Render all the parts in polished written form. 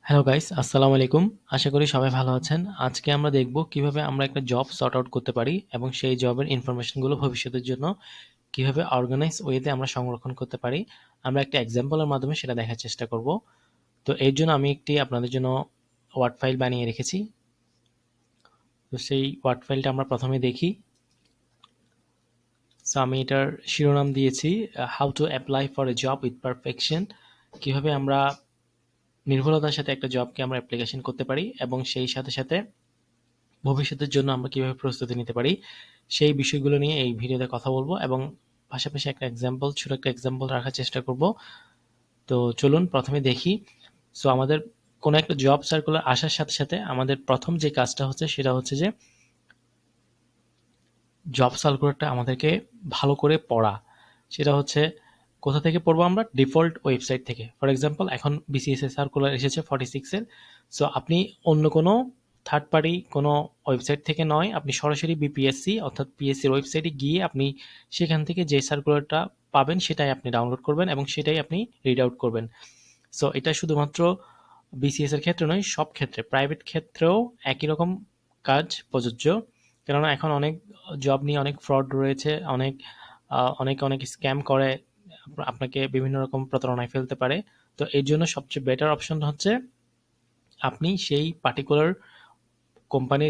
Hello guys, আসসালামু আলাইকুম। আশা করি সবাই ভালো আছেন। আজকে আমরা দেখব কিভাবে আমরা একটা জব সর্ট আউট করতে পারি এবং সেই জবের ইনফরমেশনগুলো ভবিষ্যতের জন্য কিভাবে অর্গানাইজ ওয়েতে আমরা সংরক্ষণ করতে পারি। আমরা একটা এক্সাম্পলের মাধ্যমে সেটা দেখার চেষ্টা করব। তো এর জন্য আমি একটি আপনাদের জন্য ওয়ার্ড ফাইল বানিয়ে রেখেছি। তো সেই ওয়ার্ড ফাইলটা আমরা প্রথমে দেখি। সো আমি এটার শিরোনাম দিয়েছি how to apply for a job with perfection. কিভাবে আমরা নির্ভুলতার সাথে একটা জবকে আমরা অ্যাপ্লিকেশন করতে পারি এবং সেই সাথে সাথে ভবিষ্যতের জন্য আমরা কিভাবে প্রস্তুতি নিতে পারি সেই বিষয়গুলো নিয়ে এই ভিডিওতে কথা বলবো এবং পাশাপাশি ছোট একটা এক্সাম্পল রাখার চেষ্টা করব। তো চলুন প্রথমে দেখি। সো আমাদের কোনো একটা জব সার্কুলার আসার সাথে সাথে আমাদের প্রথম যে কাজটা হচ্ছে সেটা হচ্ছে যে জব সার্কুলারটা আমাদেরকে ভালো করে পড়া। সেটা হচ্ছে কোথা থেকে পড়বো? আমরা ডিফল্ট ওয়েবসাইট থেকে। ফর এক্সাম্পল এখন বিসিএস এর সার্কুলার এসেছে 46 এর। সো আপনি অন্য কোনো থার্ড পার্টি কোনো ওয়েবসাইট থেকে নয়, আপনি সরাসরি বিপিএসসি অর্থাৎ পিএসসির ওয়েবসাইটে গিয়ে আপনি সেখান থেকে যে সার্কুলারটা পাবেন সেটাই আপনি ডাউনলোড করবেন এবং সেটাই আপনি রিড আউট করবেন। সো এটা শুধুমাত্র বিসিএস এর ক্ষেত্রে নয়, সব ক্ষেত্রে প্রাইভেট ক্ষেত্রেও একই রকম কাজ প্রযোজ্য। কেননা এখন অনেক জব নিয়ে অনেক ফ্রড রয়েছে, অনেক স্ক্যাম করে আপনাকে বিভিন্ন রকম প্রতারণায় ফেলতে পারে। তো এর জন্য সবচেয়ে বেটার অপশন হচ্ছে আপনি সেই পার্টিকুলার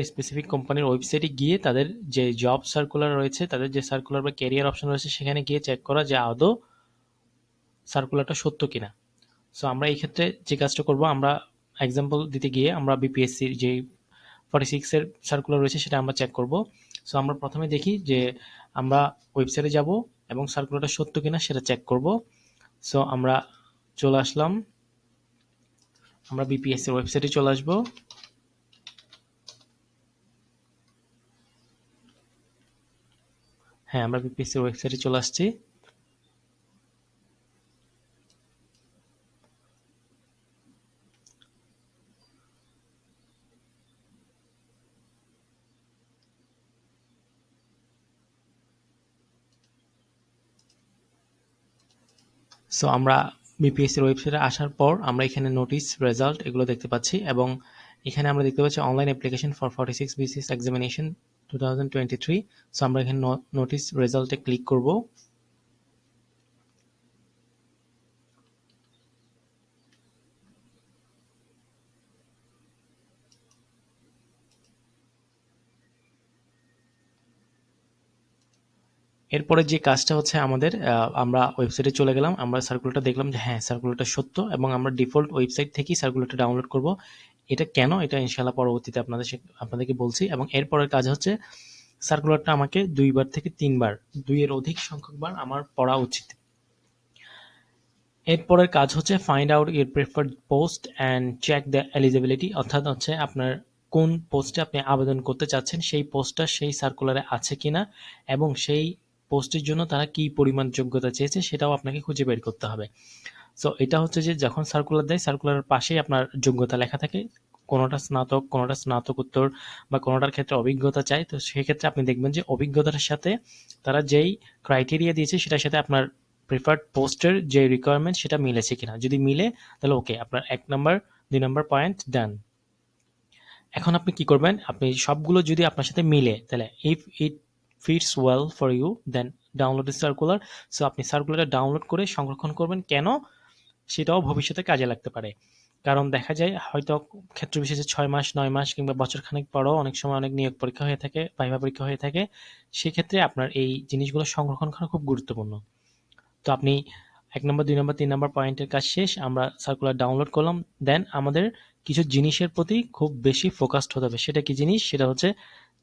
স্পেসিফিক কোম্পানির ওয়েবসাইটে গিয়ে তাদের যে জব সার্কুলার রয়েছে, তাদের যে সার্কুলার বা ক্যারিয়ার অপশন রয়েছে সেখানে গিয়ে চেক করা যে আদৌ সার্কুলারটা সত্য কিনা। সো আমরা এই ক্ষেত্রে যে কাজটা করব, আমরা এক্সাম্পল দিতে গিয়ে আমরা বিপিএসসির যে 46 এর সার্কুলার রয়েছে সেটা আমরা চেক করব। সো আমরা প্রথমে দেখি যে আমরা ওয়েবসাইটে যাব এবং সার্কুলারটা সত্য কিনা সেটা চেক করব। সো আমরা চলে আসলাম, আমরা বিপিএসসির ওয়েবসাইটে চলে আসব। হ্যাঁ, আমরা বিপিএসসির ওয়েবসাইটে চলে আসছি। সো আমরা বিপিএসসির ওয়েবসাইটে আসার পর আমরা এখানে নোটিস, রেজাল্ট এগুলো দেখতে পাচ্ছি এবং এখানে আমরা দেখতে পাচ্ছি online application for 46 BCS examination 2023। So আমরা এখানে নোটিস রেজাল্টে ক্লিক করব। এরপরে যে কাজটা হচ্ছে আমাদের, আমরা ওয়েবসাইটে চলে গেলাম, আমরা সার্কুলারটা দেখলাম যে হ্যাঁ সার্কুলারটা সত্য এবং আমরা ডিফল্ট ওয়েবসাইট থেকেই সার্কুলারটা ডাউনলোড করব। এটা কেন, এটা ইনশাল্লাহ পরবর্তীতে আপনাদেরকে বলছি। এবং এরপরের কাজ হচ্ছে সার্কুলারটা আমাকে 2 বার থেকে 3 বার, 2 এর অধিক সংখ্যকবার আমার পড়া উচিত। এরপরের কাজ হচ্ছে find out your preferred post and check the eligibility, অর্থাৎ হচ্ছে আপনার কোন পোস্টে আপনি আবেদন করতে চাচ্ছেন সেই পোস্টটা সেই সার্কুলারে আছে কিনা এবং সেই পোস্টের জন্য তারা কি পরিমাণ যোগ্যতা চেয়েছে সেটাও আপনাকে খুঁজে বের করতে হবে। সো এটা হচ্ছে যে যখন সার্কুলার দেয় সার্কুলারের পাশেই আপনার যোগ্যতা লেখা থাকে, কোনোটা স্নাতক, কোনোটা স্নাতকোত্তর বা কোনোটার ক্ষেত্রে অভিজ্ঞতা চাই। তো সেক্ষেত্রে আপনি দেখবেন যে অভিজ্ঞতার সাথে তারা যেই ক্রাইটেরিয়া দিয়েছে সেটার সাথে আপনার প্রিফার্ড পোস্টের যে রিকোয়ারমেন্ট সেটা মিলেছে কিনা। যদি মিলে তাহলে ওকে, আপনার 1 নম্বর 2 নম্বর পয়েন্ট ডান। এখন আপনি কি করবেন, আপনি সবগুলো যদি আপনার সাথে মিলে তাহলে if it fits well for you then download the circular. So আপনি সার্কুলারটা ডাউনলোড করে সংরক্ষণ করবেন। কেন? সেটাও ভবিষ্যতে কাজে লাগতে পারে। কারণ দেখা যায় হয়তো ক্ষেত্র বিশেষে 6 মাস, 9 মাস কিংবা বছরখানেক পরও অনেক সময় অনেক নিয়োগ পরীক্ষা হয়ে থাকে, ভাইভা পরীক্ষা হয়ে থাকে। সেক্ষেত্রে আপনার এই জিনিসগুলো সংরক্ষণ করা খুব গুরুত্বপূর্ণ। তো আপনি 1 নম্বর, 2 নম্বর, 3 নম্বর পয়েন্টের কাজ শেষ, আমরা সার্কুলার ডাউনলোড করলাম। দেন আমাদের কিছু জিনিসের প্রতি খুব বেশি ফোকাসড হতে হবে। সেটা কি জিনিস? সেটা হচ্ছে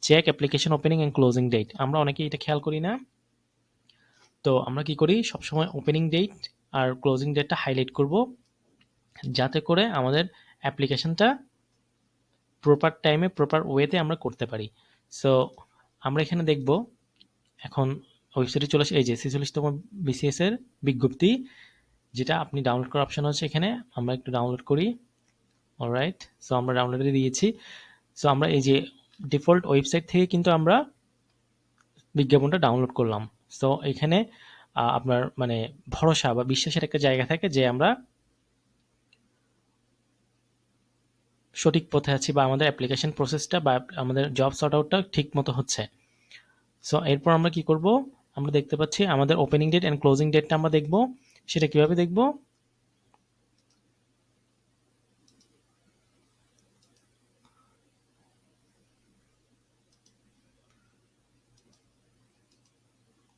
check application opening and closing date. আমরা অনেকেই এটা খেয়াল করি না। তো আমরা কি করি, সবসময় ওপেনিং ডেট আর ক্লোজিং ডেটটা হাইলাইট করব, যাতে করে আমাদের অ্যাপ্লিকেশনটা প্রপার টাইমে প্রপার ওয়েতে আমরা করতে পারি। সো আমরা এখানে দেখব, এখন ওয়েবসাইটে চলে আসে, এই যে 46তম বিসিএস এর বিজ্ঞপ্তি, যেটা আপনি ডাউনলোড করার অপশন আছে এখানে। আমরা একটু ডাউনলোড করি। অলরাইট, সো আমরা ডাউনলোডে দিয়েছি। সো আমরা এই যে ডিফল্ট ওয়েবসাইট থেকে কিন্তু আমরা বিজ্ঞাপনটা ডাউনলোড করলাম। সো এখানে আপনার মানে ভরসা বা বিশ্বাসের একটা জায়গা থাকে যে আমরা সঠিক পথে আছি বা আমাদের অ্যাপ্লিকেশন প্রসেসটা বা আমাদের জব সর্ট আউটটা ঠিক মতো হচ্ছে। সো এরপর আমরা কি করব, আমরা দেখতে পাচ্ছি আমাদের ওপেনিং ডেট অ্যান্ড ক্লোজিং ডেটটা আমরা দেখব। সেটা কিভাবে দেখব?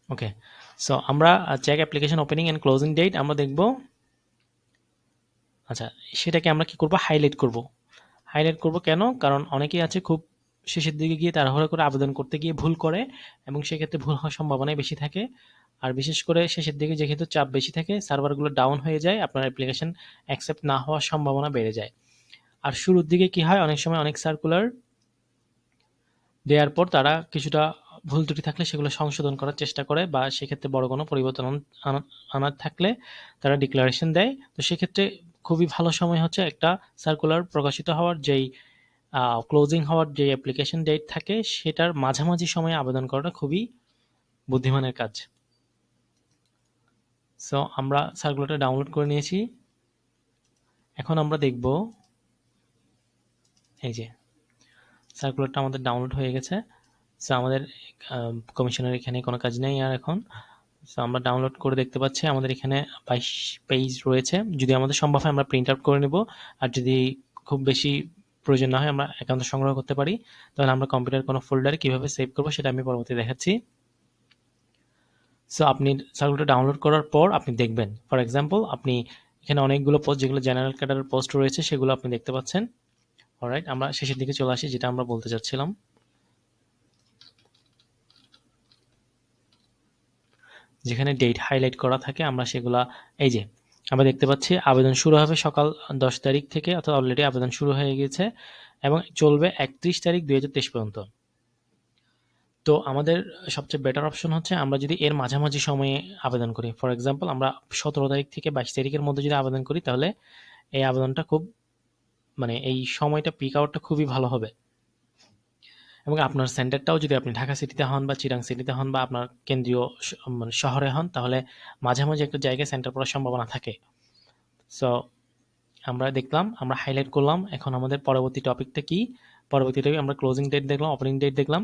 ওকে, সো আমরা check application opening and closing date আমরা দেখব। আচ্ছা, সেটাকে আমরা কি করব, হাইলাইট করব। হাইলাইট করব কেন? কারণ অনেকেই আছে খুব শেষের দিকে গিয়ে তাড়াহুড়ো করে আবেদন করতে গিয়ে ভুল করে, এবং সেক্ষেত্রে ভুল হওয়ার সম্ভাবনাই বেশি থাকে। আর বিশেষ করে শেষের দিকে যেহেতু চাপ বেশি থাকে, সার্ভারগুলো ডাউন হয়ে যায়, আপনার অ্যাপ্লিকেশন অ্যাকসেপ্ট না হওয়ার সম্ভাবনা বেড়ে যায়। আর শুরুর দিকে কি হয়, অনেক সময় অনেক সার্কুলার দেওয়ার পর তারা কিছুটা ভুল ত্রুটি থাকলে সেগুলো সংশোধন করার চেষ্টা করে, বা সেক্ষেত্রে বড় কোনো পরিবর্তন আনার থাকলে তারা ডিক্লারেশন দেয়। তো সেক্ষেত্রে খুবই ভালো সময় হচ্ছে একটা সার্কুলার প্রকাশিত হওয়ার যেই ক্লোজিং হওয়ার যে অ্যাপ্লিকেশন ডেট থাকে সেটার মাঝামাঝি সময়ে আবেদন করাটা খুবই বুদ্ধিমানের কাজ। সো আমরা সার্কুলারটা ডাউনলোড করে নিয়েছি। এখন আমরা দেখব, এই যে সার্কুলারটা আমাদের ডাউনলোড হয়ে গেছে। সো আমাদের কমিশনের এখানে কোনো কাজ নেই আর এখন। সো আমরা ডাউনলোড করে দেখতে পাচ্ছি আমাদের এখানে 22 পেজ রয়েছে। যদি আমাদের সম্ভব হয় আমরা প্রিন্ট আউট করে নেব, আর যদি খুব বেশি প্রয়োজন না হয় আমরা একান্ত সংগ্রহ করতে পারি। তাহলে আমরা কম্পিউটার কোনো ফোল্ডারে কীভাবে সেভ করবো সেটা আমি পরবর্তী দেখাচ্ছি। সো আপনি সার্কুলারটা ডাউনলোড করার পর আপনি দেখবেন, ফর এক্সাম্পল আপনি এখানে অনেকগুলো পোস্ট যেগুলো জেনারেল ক্যাডারের পোস্ট রয়েছে সেগুলো আপনি দেখতে পাচ্ছেন। অলরাইট, আমরা শেষের দিকে চলে আসি, যেটা আমরা বলতে চাচ্ছিলাম। যেখানে ডেট হাইলাইট করা থাকে আমরা সেগুলা, এই যে আমরা দেখতে পাচ্ছি আবেদন শুরু হবে সকাল 10 তারিখ থেকে, অর্থাৎ অলরেডি আবেদন শুরু হয়ে গেছে এবং চলবে 31 তারিখ 2023 পর্যন্ত। তো আমাদের সবচেয়ে বেটার অপশন হচ্ছে আমরা যদি এর মাঝামাঝি সময়ে আবেদন করি। ফর এক্সাম্পল আমরা 17 তারিখ থেকে 22 তারিখের মধ্যে যদি আবেদন করি, তাহলে এই আবেদনটা খুব, মানে এই সময়টা পিক আউটটা খুবই ভালো হবে। এবং আপনার সেন্টারটাও যদি আপনি ঢাকা সিটিতে হন বা চিরাং সিটিতে হন বা আপনার কেন্দ্রীয় মানে শহরে হন, তাহলে মাঝামাঝি একটা জায়গায় সেন্টার পড়ার সম্ভাবনা থাকে। সো আমরা দেখলাম, আমরা হাইলাইট করলাম। এখন আমাদের পরবর্তী টপিকটা কি? পরবর্তী টপিক আমরা ক্লোজিং ডেট দেখলাম, ওপেনিং ডেট দেখলাম।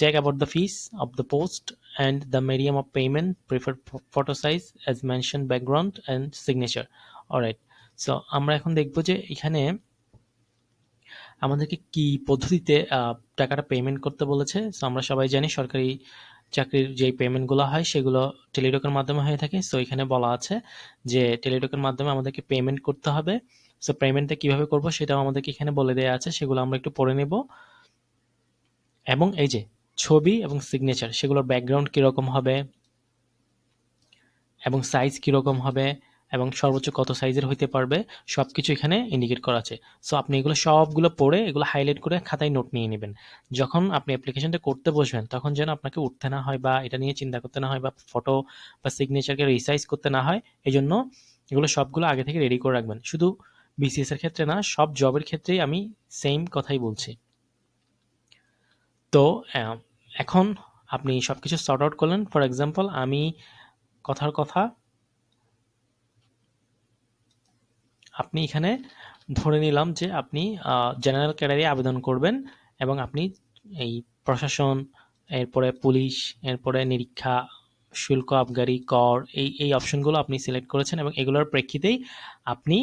Check about the fees of the post and the medium of payment, preferred photo size as mention, background and signature. Alright, so আমরা এখন দেখব যে এখানে আমাদেরকে কি পদ্ধতিতে টাকাটা পেমেন্ট করতে বলেছে। সো আমরা সবাই জানি সরকারি চাকরির যেই পেমেন্টগুলো হয় সেগুলো টেলিটকের মাধ্যমে হয়ে থাকে। সো এখানে বলা আছে যে টেলিটকের মাধ্যমে আমাদেরকে পেমেন্ট করতে হবে। সো পেমেন্টটা কিভাবে করব সেটাও আমাদেরকে এখানে বলে দেওয়া আছে, সেগুলো আমরা একটু পড়ে নেব। এবং এই যে ছবি এবং সিগনেচার, সেগুলোর ব্যাকগ্রাউন্ড কীরকম হবে এবং সাইজ কীরকম হবে এবং সর্বোচ্চ কত সাইজের হইতে পারবে, সব কিছু এখানে ইন্ডিকেট করা আছে। সো আপনি এগুলো সবগুলো পড়ে এগুলো হাইলাইট করে খাতায় নোট নিয়ে নেবেন। যখন আপনি অ্যাপ্লিকেশনটা করতে বসবেন তখন যেন আপনাকে উঠতে না হয় বা এটা নিয়ে চিন্তা করতে না হয় বা ফটো বা সিগনেচারকে রিসাইজ করতে না হয়। এই জন্য এগুলো সবগুলো আগে থেকে রেডি করে রাখবেন। শুধু বিসিএস এর ক্ষেত্রে না, সব জবের ক্ষেত্রেই আমি সেম কথাই বলছি। তো এখন আপনি সব কিছু সর্ট আউট করলেন। ফর এক্সাম্পল আমি কথার কথা, আপনি এখানে ধরে নিলাম যে আপনি জেনারেল ক্যাডারে আবেদন করবেন এবং আপনি এই প্রশাসন, এরপরে পুলিশ, এরপরে নিরীক্ষা, শুল্ক, আবগারি, কর, এই অপশনগুলো আপনি সিলেক্ট করেছেন এবং এগুলোর প্রেক্ষিতেই আপনি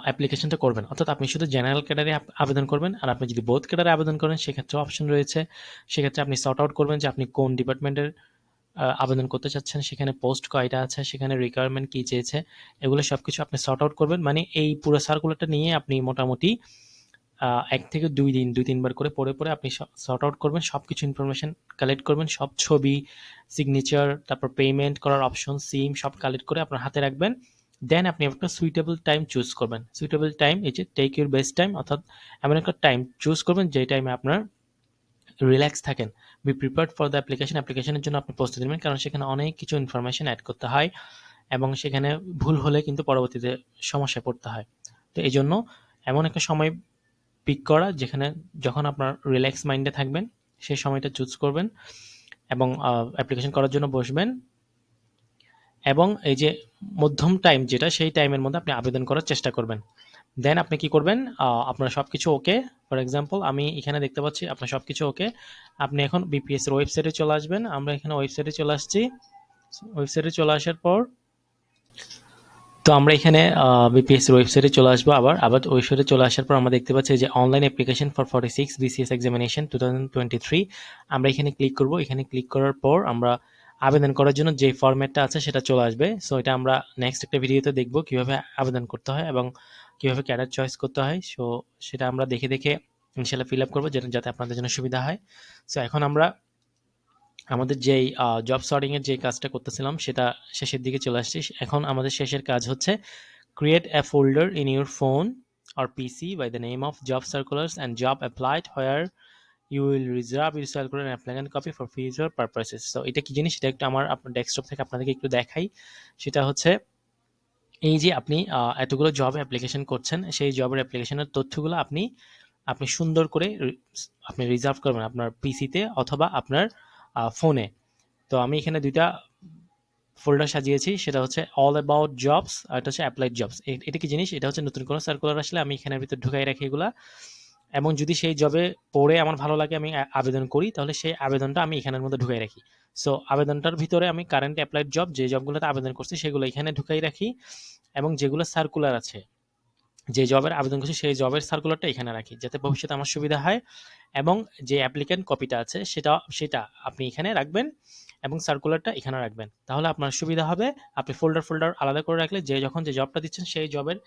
অ্যাপ্লিকেশনটা করবেন। অর্থাৎ আপনি শুধু জেনারেল ক্যাডারে আবেদন করবেন, আর আপনি যদি বোথ ক্যাডারে আবেদন করেন সেক্ষেত্রে অপশন রয়েছে। সেক্ষেত্রে আপনি সর্ট আউট করবেন যে আপনি কোন ডিপার্টমেন্টের আবেদন করতে চাচ্ছেন, সেখানে পোস্ট কয়টা আছে, সেখানে রিকোয়ারমেন্ট কী চেয়েছে, এগুলো সব কিছু আপনি সর্ট আউট করবেন। মানে এই পুরো সার্কুলারটা নিয়ে আপনি মোটামুটি 1 থেকে 2 দিন 2-3 বার করে পড়ে আপনি সর্ট আউট করবেন, সব কিছু ইনফরমেশন কালেক্ট করবেন, সব ছবি, সিগনেচার, তারপর পেমেন্ট করার অপশন, সিম সব কালেক্ট করে আপনার হাতে রাখবেন। দেন আপনি একটা সুইটেবল টাইম চুজ করবেন। সুইটেবল টাইম, এই যে টেক ইউর বেস্ট টাইম, অর্থাৎ এমন একটা টাইম চুজ করবেন যে টাইমে আপনার রিল্যাক্স থাকেন। বি প্রিপেয়ার্ড ফর দ্য অ্যাপ্লিকেশনের জন্য আপনি প্রস্তুতি নেবেন, কারণ সেখানে অনেক কিছু ইনফরমেশন অ্যাড করতে হয় এবং সেখানে ভুল হলে কিন্তু পরবর্তীতে সমস্যায় পড়তে হয়। তো এই জন্য এমন একটা সময় পিক করা যেখানে যখন আপনার রিল্যাক্স মাইন্ডে থাকবেন সেই সময়টা চুজ করবেন এবং অ্যাপ্লিকেশন করার জন্য বসবেন। এবং এই যে মধ্যম টাইম যেটা, সেই টাইমের মধ্যে আপনি আবেদন করার চেষ্টা করবেন। দেন আপনি কি করবেন, আপনার সবকিছু ওকে। ফর এক্সাম্পল আমি এখানে দেখতে পাচ্ছি আপনার সবকিছু ওকে। আপনি এখন বিপিএস এর ওয়েবসাইটে চলে আসবেন। আমরা এখানে ওয়েবসাইটে চলে আসছি। ওয়েবসাইটে চলে আসার পর তো আমরা এখানে বিপিএস এর ওয়েবসাইটে চলে আসবো। আবার আবার ওয়েবসাইটে চলে আসার পর আমরা দেখতে পাচ্ছি যে online application for 46 BCS examination 2023। আমরা এখানে ক্লিক করব। এখানে ক্লিক করার পর আমরা আবেদন করার জন্য যে ফরম্যাটটা আছে সেটা চলে আসবে। সো এটা আমরা নেক্সট একটা ভিডিওতে দেখব কিভাবে আবেদন করতে হয় এবং কিভাবে ক্যাডার চয়েস করতে হয়। সো সেটা আমরা দেখে দেখে ইনশাল্লাহ ফিল আপ করবো, যাতে আপনাদের জন্য সুবিধা হয়। সো এখন আমরা আমাদের যেই জব সর্টিং এর যে কাজটা করতেছিলাম সেটা শেষের দিকে চলে আসছি। এখন আমাদের শেষের কাজ হচ্ছে create a folder in your phone or PC by the name of job circulars and job applied where you will reserve your circular and applicant copy for future purposes. So এটা কি জিনিস, সেটা একটু আপনার ডেস্কটপ থেকে আপনাদেরকে একটু দেখাই। সেটা হচ্ছে এই যে আপনি এতগুলো জব অ্যাপ্লিকেশন করছেন, সেই জবের অ্যাপ্লিকেশনের তথ্যগুলো আপনি আপনি সুন্দর করে আপনি রিজার্ভ করবেন আপনার পিসিতে অথবা আপনার ফোনে। তো আমি এখানে দুইটা ফোল্ডার সাজিয়েছি, সেটা হচ্ছে অল অ্যাবাউট জবস আর এটা হচ্ছে অ্যাপ্লাইড জবস। এটা কি জিনিস, এটা হচ্ছে নতুন কোনো সার্কুলার আসলে আমি এখানের ভিতর ঢুকাই রাখি এগুলা। এবং যদি সেই জবে পড়ে আমার ভালো লাগে আমি আবেদন করি, তাহলে সেই আবেদনটা আমি এখানের মধ্যে ঢুকাই রাখি। সো আবেদনটার ভিতরে আমি কারেন্ট অ্যাপ্লাইড জব যে জবগুলোতে আবেদন করছি সেগুলো এখানে ঢুকাই রাখি, এবং যেগুলো সার্কুলার আছে যে জবের আবেদন করছি সেই জবের সার্কুলারটা এখানে রাখি, যাতে ভবিষ্যতে আমার সুবিধা হয়। এবং যে অ্যাপ্লিক্যান্ট কপিটা আছে সেটা সেটা আপনি এখানে রাখবেন এবং সার্কুলারটা এখানে রাখবেন, তাহলে আপনার সুবিধা হবে। আপনি ফোল্ডার ফোল্ডার আলাদা করে রাখলে যে যখন যে জবটা দিচ্ছেন সেই জবের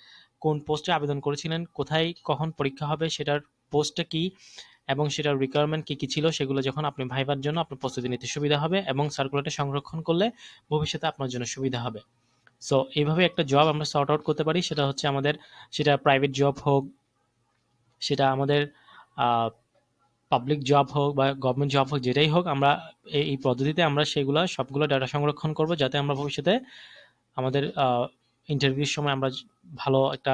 কোন পোস্টে আবেদন করেছিলেন, কোথায় কখন পরীক্ষা হবে, সেটার পোস্টটা কি এবং সেটার রিকোয়ারমেন্ট কি কি ছিল, সেগুলো যখন আপনি ভাইবার জন্য আপনার প্রস্তুতি নিতে সুবিধা হবে, এবং সার্কুলারটা সংরক্ষণ করলে ভবিষ্যতে আপনার জন্য সুবিধা হবে। সো এইভাবে একটা জব আমরা সর্ট আউট করতে পারি। সেটা হচ্ছে আমাদের, সেটা প্রাইভেট জব হোক, সেটা আমাদের পাবলিক জব হোক বা গভর্নমেন্ট জব হোক, যেটাই হোক, আমরা এই পদ্ধতিতে আমরা সেগুলো সবগুলো ডাটা সংরক্ষণ করব, যাতে আমরা ভবিষ্যতে আমাদের ইন্টারভিউর সময় আমরা ভালো একটা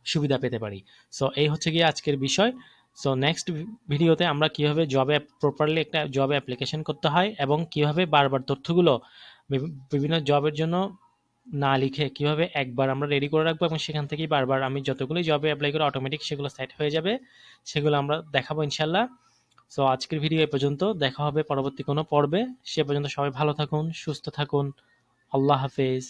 সুবিধা পেতে পারি। সো এই হচ্ছে গিয়ে আজকের বিষয়। সো নেক্সট ভিডিওতে আমরা কিভাবে জবে প্রপারলি একটা জবে অ্যাপ্লিকেশন করতে হয় এবং কিভাবে বারবার তথ্যগুলো বিভিন্ন জবের জন্য না লিখে কিভাবে একবার আমরা রেডি করে রাখবো এবং সেখান থেকেই বারবার আমি যতগুলোই জবে অ্যাপ্লাই করে অটোমেটিক সেগুলো সেট হয়ে যাবে, সেগুলো আমরা দেখাবো ইনশাল্লাহ। সো আজকের ভিডিও এ পর্যন্ত, দেখা হবে পরবর্তী কোনো পর্বে। সে পর্যন্ত সবাই ভালো থাকুন, সুস্থ থাকুন। আল্লাহ হাফেজ।